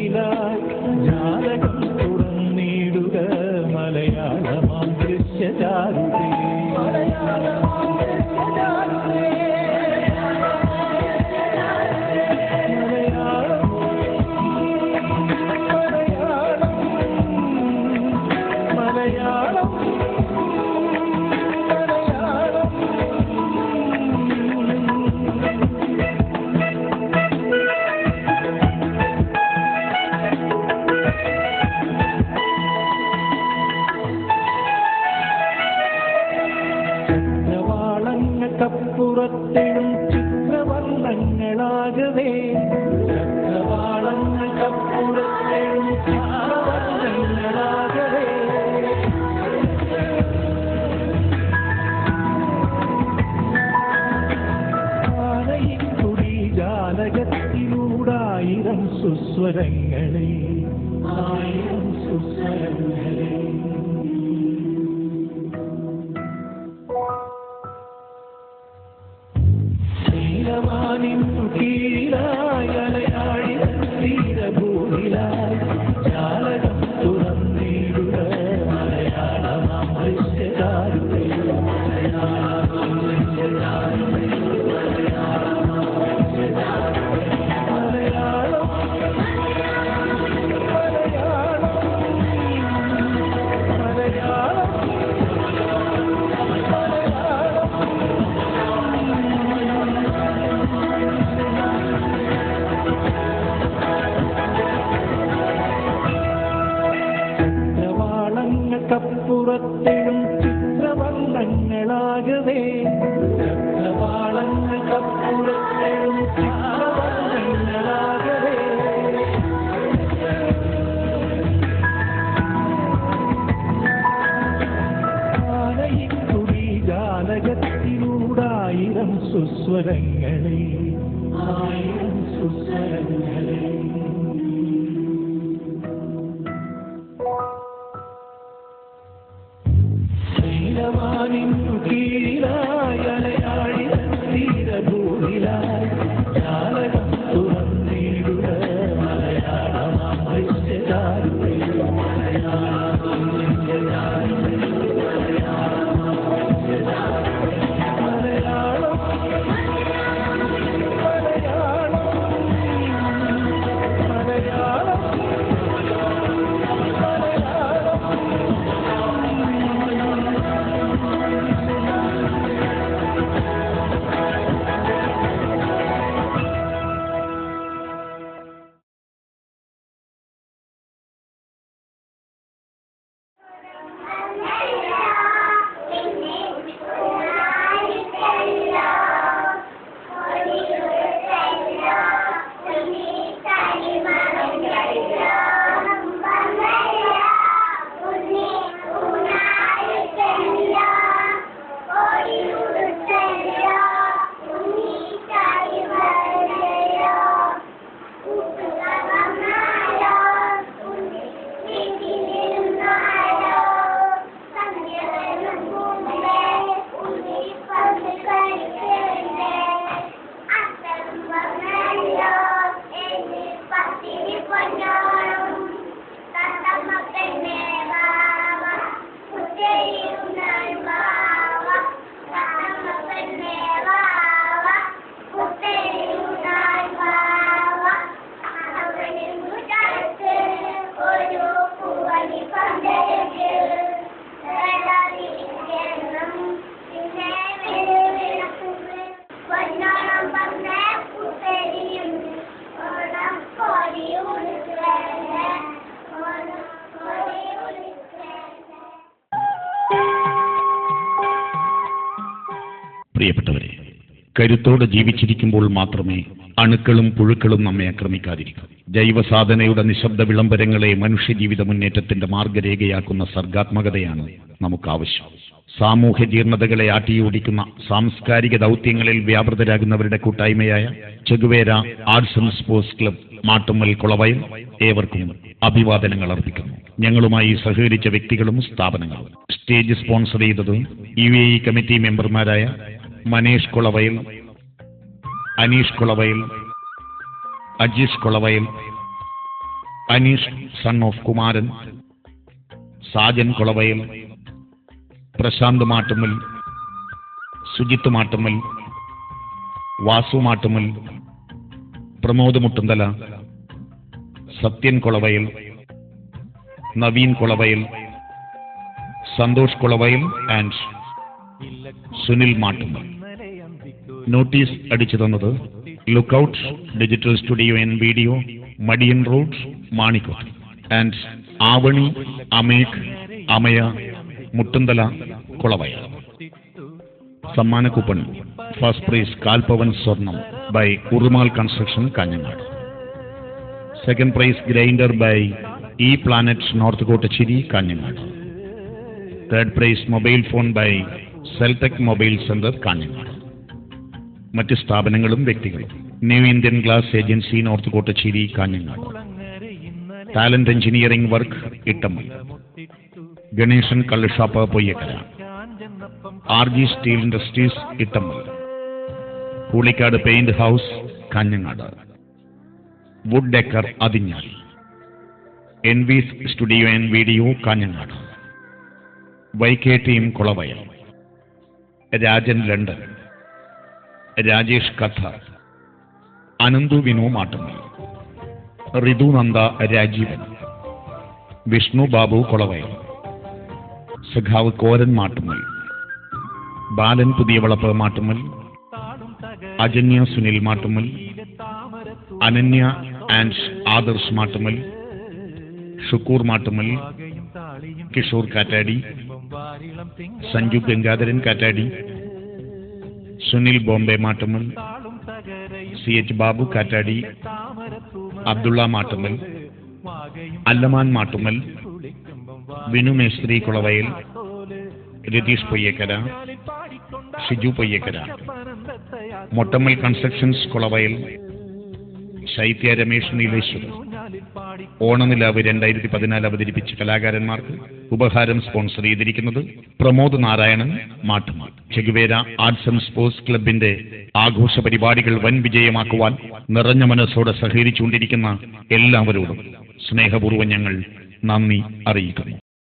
ഭൂവിലായി ജാലകം തുറന്നിടുക മലയാളമാം ദൃശ്യചാരുതേ. ചക്രവാളങ്ങൾക്കപ്പുറത്തെഴും ചിത്രവർണ്ണങ്ങളാകവേ ചക്രവാളങ്ങൾക്കപ്പുറത്തെഴും ചിത്രവർണ്ണങ്ങളാകവേ ആനയിക്കുടി ജാലകത്തിലൂടായിരം സുസ്വരങ്ങളെ ആയിരം സുസ്വരങ്ങളെ നീലവാനിന്നു കീഴിലായി അലയാടിയ തീരഭൂമിലായി ജാലകം തുറന്നിടുക മലയാളമാം ദൃശ്യചാരുതേ. ചക്രവാളങ്ങൾക്കപ്പുറത്തെഴും ചിത്രവർണ്ണങ്ങളാകവേ ചക്രവാളങ്ങൾക്കപ്പുറത്തെഴും ചിത്രവർണ്ണങ്ങളാകവേ ആനയിക്കുടി ജാലകത്തിലൂടായിരം സുസ്വരങ്ങളെ ആയിരം സുസ്വരങ്ങളെ നീലവാനിന്നു കീഴിലായി അലയാടിയ തീരഭൂമിലായി ജാലകം തുറന്നിടുക മലയാളമാം ദൃശ്യചാരുതേ. പ്രിയപ്പെട്ടവരെ, കരുത്തോടെ ജീവിച്ചിരിക്കുമ്പോൾ മാത്രമേ അണുക്കളും പുഴുക്കളും നമ്മെ ആക്രമിക്കാതിരിക്കൂ. ജൈവസാധനയുടെ നിശബ്ദ വിളംബരങ്ങളെ മനുഷ്യജീവിത മുന്നേറ്റത്തിന്റെ മാർഗരേഖയാക്കുന്ന സർഗാത്മകതയാണ് നമുക്കാവശ്യം. സാമൂഹ്യ ജീർണതകളെ ആട്ടിയോടിക്കുന്ന സാംസ്കാരിക ദൗത്യങ്ങളിൽ വ്യാപൃതരാകുന്നവരുടെ കൂട്ടായ്മയായ Che Guevara arts and sports club Mattummal Kulavayal ഏവർക്കും അഭിവാദനങ്ങൾ അർപ്പിക്കുന്നു. ഞങ്ങളുമായി സഹകരിച്ച വ്യക്തികളും സ്ഥാപനങ്ങളും. സ്റ്റേജ് സ്പോൺസർ ചെയ്തത് UAE കമ്മിറ്റി മെമ്പർമാരായ Manesh Kulavayal, Aneesh Kulavayal, Ajeesh Kulavayal, Aneesh son of Kumaran, Sajan Kolavayal, Prashanth Mattummal, Sujith Mattummal, Vasu Mattummal, Pramod Muttunthala, Sathyan Kolavayal, Naveen Kolavayal, Santhosh Kolavayal and Sunil Mattummal. Notice അടിച്ചു തന്നത് lookout digital studio and video, Madiyan road, Manikkoth and Avani, അമേക്, അമയ, മുട്ടുന്തല, കൊളവയൽ. സമ്മാന കൂപ്പൺ ഫസ്റ്റ് പ്രൈസ് കാൽപവൻ സ്വർണം by Urumal construction Kanhangad. Second prize grinder by E planet north Kottachery Kanhangad. Third prize mobile phone by Celtech mobile centre Kanhangad. മറ്റ് സ്ഥാപനങ്ങളും വ്യക്തികളും: new Indian glass agency north Kottachery Kanhangad, talent engineering work Ittammal, Ganeshan കള്ളുഷാപ്പ് Poyyakkara, R G steel industries Ittammal, Koolikkad paint house Kanhangad, wood decor Athinhal, എൻവീസ് studio and video Kanhangad, YK team Kolavayal, Rajan London, Rajesh കഥ, അനന്തു വിനു മാട്ടുമ്മൽ, ഋതു നന്ദ രാജീവൻ, വിഷ്ണു ബാബു കൊളവയൽ, സഖാവ് Koran Mattummal, Balan Puthiya Valappu Mattummal, Ajanya Sunil Mattummal, Ananya and Adarsh Mattummal, Shukkur Mattummal, Kishore Kattadi, Sanju Gangadharan Kattadi, Sunil Bombay Mattummal, C H Babu Kattadi, Abdulla Mattummal, Allaman Mattummal, Vinu മേസ്ത്രി Kulavayal, Ratheesh Poyyakkara, Shiju Poyyakkara, Mottammal constructions Kulavayal, Shaithya Ramesh Nileshwaram. ഓണനിലാവ് 2014 അവതരിപ്പിച്ച കലാകാരന്മാർക്ക് ഉപഹാരം സ്പോൺസർ ചെയ്തിരിക്കുന്നത് Pramod Narayanan Mattummal. Che Guevara arts and sports ക്ലബിന്റെ ആഘോഷ പരിപാടികൾ വൻ വിജയമാക്കുവാൻ നിറഞ്ഞ മനസ്സോടെ സഹകരിച്ചുകൊണ്ടിരിക്കുന്ന എല്ലാവരോടും സ്നേഹപൂർവ്വം ഞങ്ങൾ നന്ദി അറിയിക്കുന്നു.